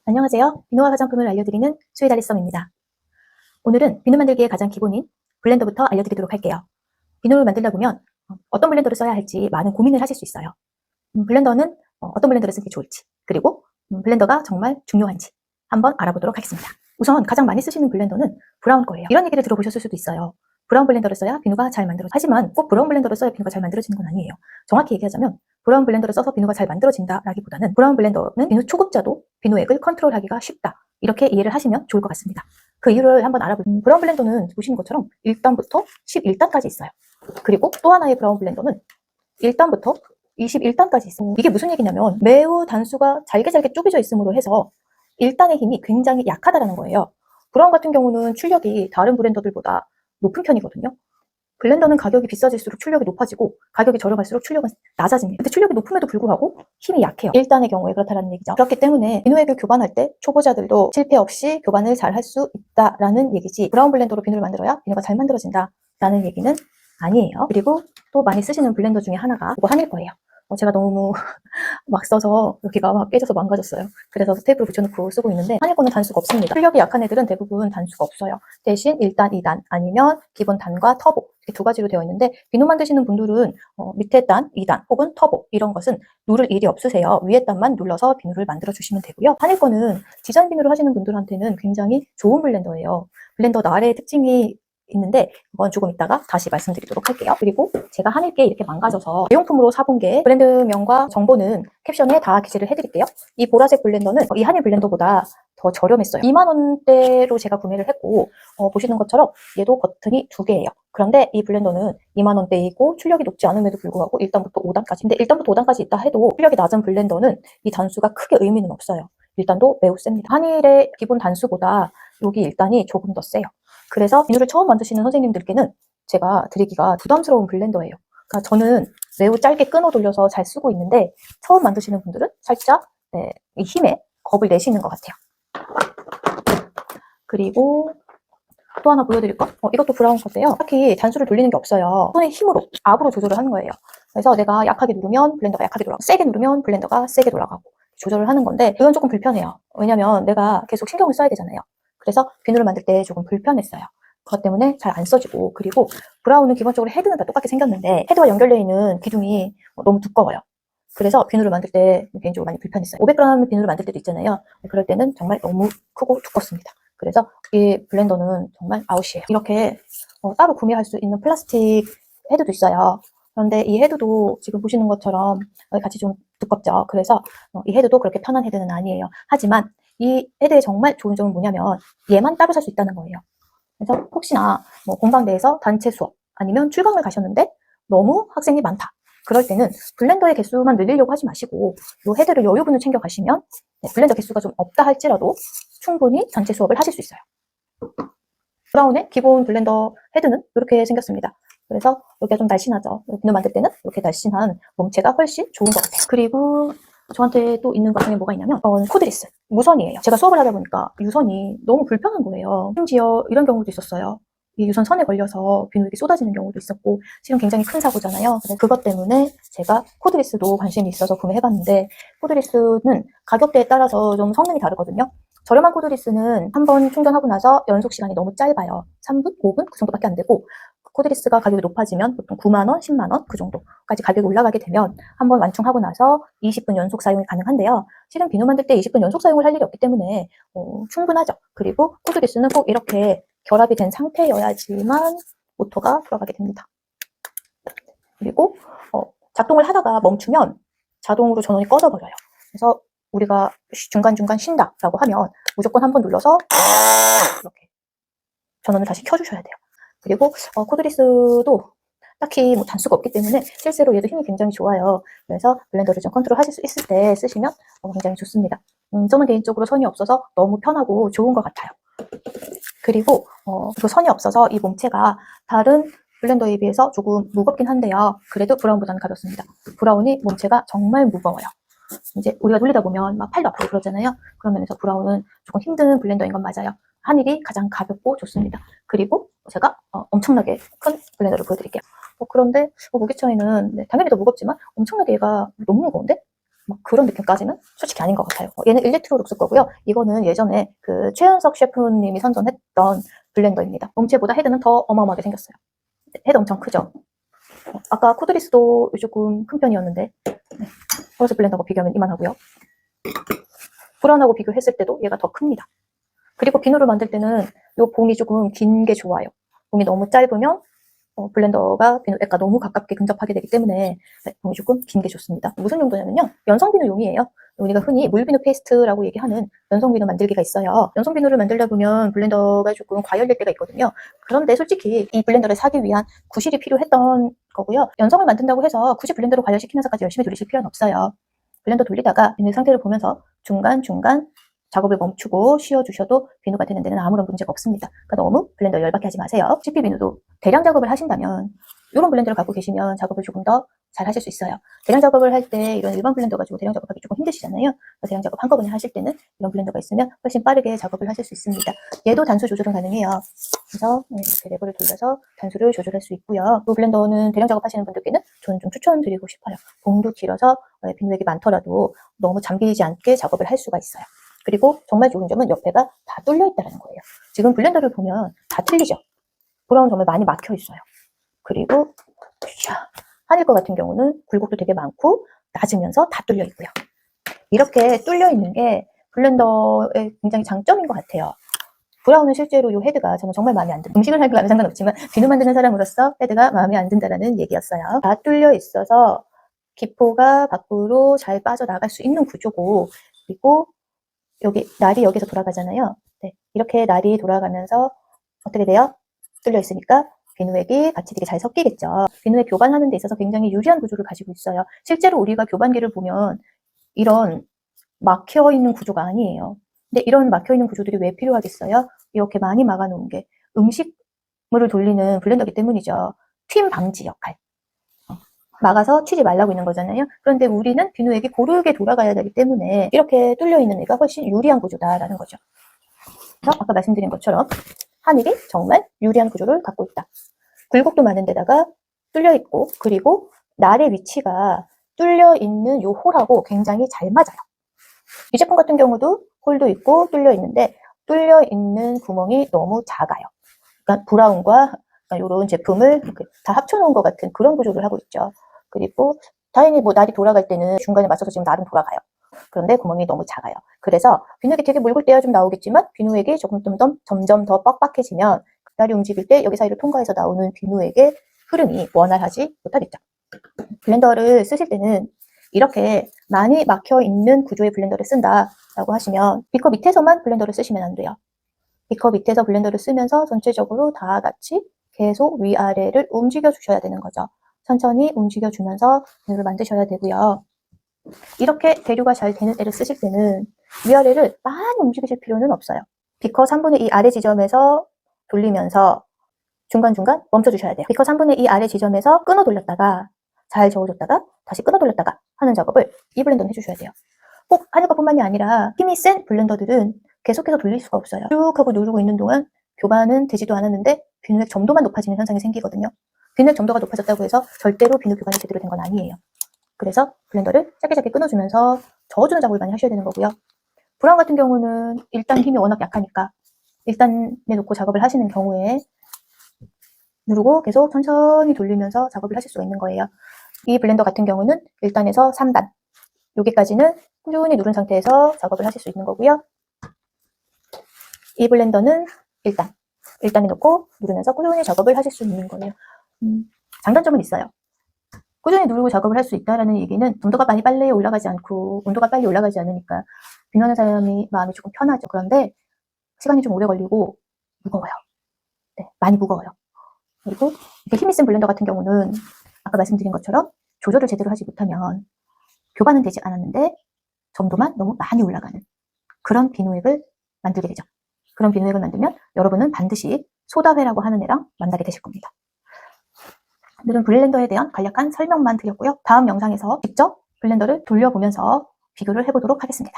안녕하세요. 비누와 화장품을 알려드리는 수혜달리썸입니다. 오늘은 비누 만들기의 가장 기본인 블렌더부터 알려드리도록 할게요. 비누를 만들다 보면 어떤 블렌더를 써야 할지 많은 고민을 하실 수 있어요. 블렌더는 어떤 블렌더를 쓰는 게 좋을지, 그리고 블렌더가 정말 중요한지 한번 알아보도록 하겠습니다. 우선 가장 많이 쓰시는 블렌더는 브라운 거예요. 이런 얘기를 들어보셨을 수도 있어요. 브라운 블렌더를 써야 비누가 잘 만들어져. 하지만 꼭 브라운 블렌더를 써야 비누가 잘 만들어지는 건 아니에요. 정확히 얘기하자면 브라운 블렌더를 써서 비누가 잘 만들어진다 라기보다는 브라운 블렌더는 비누 초급자도 비누액을 컨트롤하기가 쉽다, 이렇게 이해를 하시면 좋을 것 같습니다. 그 이유를 한번 알아볼게요. 브라운 블렌더는 보시는 것처럼 1단부터 11단까지 있어요. 그리고 또 하나의 브라운 블렌더는 1단부터 21단까지 있어요. 이게 무슨 얘기냐면 매우 단수가 잘게 쪼개져 있음으로 해서 1단의 힘이 굉장히 약하다는 거예요. 브라운 같은 경우는 출력이 다른 브랜더들보다 높은 편이거든요. 블렌더는 가격이 비싸질수록 출력이 높아지고 가격이 저렴할수록 출력은 낮아집니다. 근데 출력이 높음에도 불구하고 힘이 약해요. 1단의 경우에 그렇다는 얘기죠. 그렇기 때문에 비누액을 교반할 때 초보자들도 실패 없이 교반을 잘 할 수 있다라는 얘기지, 브라운 블렌더로 비누를 만들어야 비누가 잘 만들어진다라는 얘기는 아니에요. 그리고 또 많이 쓰시는 블렌더 중에 하나가 이거 한일 거예요. 제가 너무 막 써서 여기가 막 깨져서 망가졌어요. 그래서 테이프를 붙여놓고 쓰고 있는데 한일 거는 단수가 없습니다. 출력이 약한 애들은 대부분 단수가 없어요. 대신 1단, 2단 아니면 기본 단과 터보 이렇게 두 가지로 되어 있는데, 비누 만드시는 분들은 밑에 단, 2단 혹은 터보 이런 것은 누를 일이 없으세요. 위에 단만 눌러서 비누를 만들어 주시면 되고요. 한일 거는 디자인 비누를 하시는 분들한테는 굉장히 좋은 블렌더예요. 블렌더 나래의 특징이 있는데 그건 조금 이따가 다시 말씀드리도록 할게요. 그리고 제가 한일게 이렇게 망가져서 대용품으로 사본 게 브랜드명과 정보는 캡션에 다 기재를 해드릴게요. 이 보라색 블렌더는 이 한일 블렌더보다 더 저렴했어요. 2만원대로 제가 구매를 했고 보시는 것처럼 얘도 버튼이 2개예요. 그런데 이 블렌더는 2만원대이고 출력이 높지 않음에도 불구하고 1단부터 5단까지, 근데 1단부터 5단까지 있다 해도 출력이 낮은 블렌더는 이 단수가 크게 의미는 없어요. 1단도 매우 셉니다. 한일의 기본 단수보다 여기 1단이 조금 더 세요. 그래서 비누를 처음 만드시는 선생님들께는 제가 드리기가 부담스러운 블렌더예요. 그러니까 저는 매우 짧게 끊어 돌려서 잘 쓰고 있는데 처음 만드시는 분들은 살짝 이 힘에 겁을 내시는 것 같아요. 그리고 또 하나 보여드릴 거? 이것도 브라운 건데요. 딱히 단수를 돌리는 게 없어요. 손의 힘으로, 압으로 조절을 하는 거예요. 그래서 내가 약하게 누르면 블렌더가 약하게 돌아가고 세게 누르면 블렌더가 세게 돌아가고 조절을 하는 건데 이건 조금 불편해요. 왜냐면 내가 계속 신경을 써야 되잖아요. 그래서 비누를 만들 때 조금 불편했어요. 그것 때문에 잘 안 써지고, 그리고 브라운은 기본적으로 헤드는 다 똑같게 생겼는데 헤드와 연결되어 있는 기둥이 너무 두꺼워요. 그래서 비누를 만들 때 개인적으로 많이 불편했어요. 500g 비누를 만들 때도 있잖아요. 그럴 때는 정말 너무 크고 두껍습니다. 그래서 이 블렌더는 정말 아웃이에요. 이렇게 따로 구매할 수 있는 플라스틱 헤드도 있어요. 그런데 이 헤드도 지금 보시는 것처럼 같이 좀 두껍죠. 그래서 이 헤드도 그렇게 편한 헤드는 아니에요. 하지만 이 헤드의 정말 좋은 점은 뭐냐면 얘만 따로 살 수 있다는 거예요. 그래서 혹시나 공방대에서 단체 수업 아니면 출강을 가셨는데 너무 학생이 많다, 그럴 때는 블렌더의 개수만 늘리려고 하지 마시고 이 헤드를 여유분을 챙겨 가시면 블렌더 개수가 좀 없다 할지라도 충분히 단체 수업을 하실 수 있어요. 브라운의 기본 블렌더 헤드는 이렇게 생겼습니다. 그래서 여기가 좀 날씬하죠. 비누 만들 때는 이렇게 날씬한 몸체가 훨씬 좋은 것 같아요. 그리고 저한테 또 있는 것 중에 뭐가 있냐면 코드리스, 무선이에요. 제가 수업을 하다 보니까 유선이 너무 불편한 거예요. 심지어 이런 경우도 있었어요. 이 유선 선에 걸려서 비누액이 쏟아지는 경우도 있었고, 실은 굉장히 큰 사고잖아요. 그래서 그것 때문에 제가 코드리스도 관심이 있어서 구매해봤는데, 코드리스는 가격대에 따라서 좀 성능이 다르거든요. 저렴한 코드리스는 한번 충전하고 나서 연속 시간이 너무 짧아요. 3분, 5분 그 정도밖에 안 되고, 코드리스가 가격이 높아지면 보통 9만원, 10만원 그 정도까지 가격이 올라가게 되면 한번 완충하고 나서 20분 연속 사용이 가능한데요. 실은 비누 만들 때 20분 연속 사용을 할 일이 없기 때문에 충분하죠. 그리고 코드리스는 꼭 이렇게 결합이 된 상태여야지만 모터가 돌아가게 됩니다. 그리고 작동을 하다가 멈추면 자동으로 전원이 꺼져버려요. 그래서 우리가 중간중간 쉰다라고 하면 무조건 한번 눌러서 이렇게 전원을 다시 켜주셔야 돼요. 그리고 코드리스도 딱히 단수가 없기 때문에 실제로 얘도 힘이 굉장히 좋아요. 그래서 블렌더를 좀 컨트롤 하실 수 있을 때 쓰시면 굉장히 좋습니다. 저는 개인적으로 선이 없어서 너무 편하고 좋은 것 같아요. 그리고 그 선이 없어서 이 몸체가 다른 블렌더에 비해서 조금 무겁긴 한데요. 그래도 브라운보다는 가볍습니다. 브라운이 몸체가 정말 무거워요. 이제 우리가 돌리다 보면 막 팔도 아프고 그러잖아요. 그런 면에서 브라운은 조금 힘든 블렌더인 건 맞아요. 한일이 가장 가볍고 좋습니다. 그리고 제가 엄청나게 큰 블렌더를 보여드릴게요. 그런데 무게 차이는 당연히 더 무겁지만 엄청나게 얘가 너무 무거운데? 막 그런 느낌까지는 솔직히 아닌 것 같아요. 얘는 일렉트로룩스 거고요. 이거는 예전에 그 최은석 셰프님이 선전했던 블렌더입니다. 몸체보다 헤드는 더 어마어마하게 생겼어요. 헤드 엄청 크죠? 아까 코드리스도 조금 큰 편이었는데 버러스 블렌더하고 비교하면 이만하고요. 브라운하고 비교했을 때도 얘가 더 큽니다. 그리고 비누를 만들 때는 이 봉이 조금 긴 게 좋아요. 봉이 너무 짧으면 블렌더가 비누액과 너무 가깝게 근접하게 되기 때문에 봉이 조금 긴 게 좋습니다. 무슨 용도냐면요. 연성비누용이에요. 우리가 흔히 물비누 페이스트라고 얘기하는 연성비누 만들기가 있어요. 연성비누를 만들다 보면 블렌더가 조금 과열될 때가 있거든요. 그런데 솔직히 이 블렌더를 사기 위한 구실이 필요했던 거고요. 연성을 만든다고 해서 굳이 블렌더를 과열시키면서까지 열심히 돌리실 필요는 없어요. 블렌더 돌리다가 비누 상태를 보면서 중간중간 작업을 멈추고 쉬어주셔도 비누가 되는 데는 아무런 문제가 없습니다. 그러니까 너무 블렌더 열받게 하지 마세요. CP 비누도 대량 작업을 하신다면 이런 블렌더를 갖고 계시면 작업을 조금 더 잘 하실 수 있어요. 대량 작업을 할 때 이런 일반 블렌더 가지고 대량 작업하기 조금 힘드시잖아요. 대량 작업 한꺼번에 하실 때는 이런 블렌더가 있으면 훨씬 빠르게 작업을 하실 수 있습니다. 얘도 단수 조절은 가능해요. 그래서 이렇게 레버를 돌려서 단수를 조절할 수 있고요. 이 블렌더는 대량 작업 하시는 분들께는 저는 좀 추천드리고 싶어요. 봉도 길어서 비누액이 많더라도 너무 잠기지 않게 작업을 할 수가 있어요. 그리고 정말 좋은 점은 옆에가 다 뚫려 있다는 거예요. 지금 블렌더를 보면 다 틀리죠. 브라운 정말 많이 막혀 있어요. 그리고 하늘 거 같은 경우는 굴곡도 되게 많고 낮으면서 다 뚫려 있고요. 이렇게 뚫려 있는 게 블렌더의 굉장히 장점인 것 같아요. 브라운은 실제로 이 헤드가 저는 정말 마음에 안 듭니다. 음식을 하면 상관없지만 비누 만드는 사람으로서 헤드가 마음에 안 든다는 얘기였어요. 다 뚫려 있어서 기포가 밖으로 잘 빠져나갈 수 있는 구조고, 그리고 여기 날이 여기서 돌아가잖아요. 네, 이렇게 날이 돌아가면서 어떻게 돼요? 뚫려 있으니까 비누액이 같이 되게 잘 섞이겠죠. 비누액 교반하는 데 있어서 굉장히 유리한 구조를 가지고 있어요. 실제로 우리가 교반기를 보면 이런 막혀있는 구조가 아니에요. 근데 이런 막혀있는 구조들이 왜 필요하겠어요? 이렇게 많이 막아놓은 게 음식물을 돌리는 블렌더기 때문이죠. 튠 방지 역할. 막아서 튀지 말라고 있는 거잖아요. 그런데 우리는 비누액이 고르게 돌아가야 되기 때문에 이렇게 뚫려 있는 애가 훨씬 유리한 구조다라는 거죠. 그래서 아까 말씀드린 것처럼 하늘이 정말 유리한 구조를 갖고 있다. 굴곡도 많은 데다가 뚫려 있고, 그리고 날의 위치가 뚫려 있는 요 홀하고 굉장히 잘 맞아요. 이 제품 같은 경우도 홀도 있고 뚫려 있는데 뚫려 있는 구멍이 너무 작아요. 그러니까 브라운과 이런 제품을 다 합쳐놓은 것 같은 그런 구조를 하고 있죠. 그리고 다행히 뭐 날이 돌아갈 때는 중간에 맞춰서 지금 날은 돌아가요. 그런데 구멍이 너무 작아요. 그래서 비누액이 되게 묽을 때야 좀 나오겠지만 비누액이 조금 더 점점 더 뻑뻑해지면 날이 움직일 때 여기 사이를 통과해서 나오는 비누액의 흐름이 원활하지 못하겠죠. 블렌더를 쓰실 때는 이렇게 많이 막혀 있는 구조의 블렌더를 쓴다라고 하시면 비커 밑에서만 블렌더를 쓰시면 안 돼요. 비커 밑에서 블렌더를 쓰면서 전체적으로 다 같이 계속 위아래를 움직여 주셔야 되는 거죠. 천천히 움직여 주면서 비누를 만드셔야 되고요. 이렇게 대류가 잘 되는 애를 쓰실 때는 위아래를 많이 움직이실 필요는 없어요. 비커 3분의 2 아래 지점에서 돌리면서 중간중간 멈춰주셔야 돼요. 비커 3분의 2 아래 지점에서 끊어 돌렸다가 잘 저어줬다가 다시 끊어 돌렸다가 하는 작업을 이 블렌더는 해주셔야 돼요. 꼭 하니까뿐만이 아니라 힘이 센 블렌더들은 계속해서 돌릴 수가 없어요. 쭉 하고 누르고 있는 동안 교반은 되지도 않았는데 비누액 점도만 높아지는 현상이 생기거든요. 비누액 점도가 높아졌다고 해서 절대로 비누 교반이 제대로 된 건 아니에요. 그래서 블렌더를 짧게 끊어주면서 저어주는 작업을 많이 하셔야 되는 거고요. 브라운 같은 경우는 일단 힘이 워낙 약하니까 1단에 놓고 작업을 하시는 경우에 누르고 계속 천천히 돌리면서 작업을 하실 수가 있는 거예요. 이 블렌더 같은 경우는 1단에서 3단 여기까지는 꾸준히 누른 상태에서 작업을 하실 수 있는 거고요. 이 블렌더는 1단에 놓고 누르면서 꾸준히 작업을 하실 수 있는 거예요. 장단점은 있어요. 꾸준히 누르고 작업을 할 수 있다는 얘기는 온도가 많이 빨리 올라가지 않고 온도가 빨리 올라가지 않으니까 비누하는 사람이 마음이 조금 편하죠. 그런데 시간이 좀 오래 걸리고 무거워요. 네, 많이 무거워요. 그리고 이렇게 힘이 센 블렌더 같은 경우는 아까 말씀드린 것처럼 조절을 제대로 하지 못하면 교반은 되지 않았는데 점도만 너무 많이 올라가는 그런 비누액을 만들게 되죠. 그런 비누액을 만들면 여러분은 반드시 소다회라고 하는 애랑 만나게 되실 겁니다. 오늘은 블렌더에 대한 간략한 설명만 드렸고요. 다음 영상에서 직접 블렌더를 돌려보면서 비교를 해보도록 하겠습니다.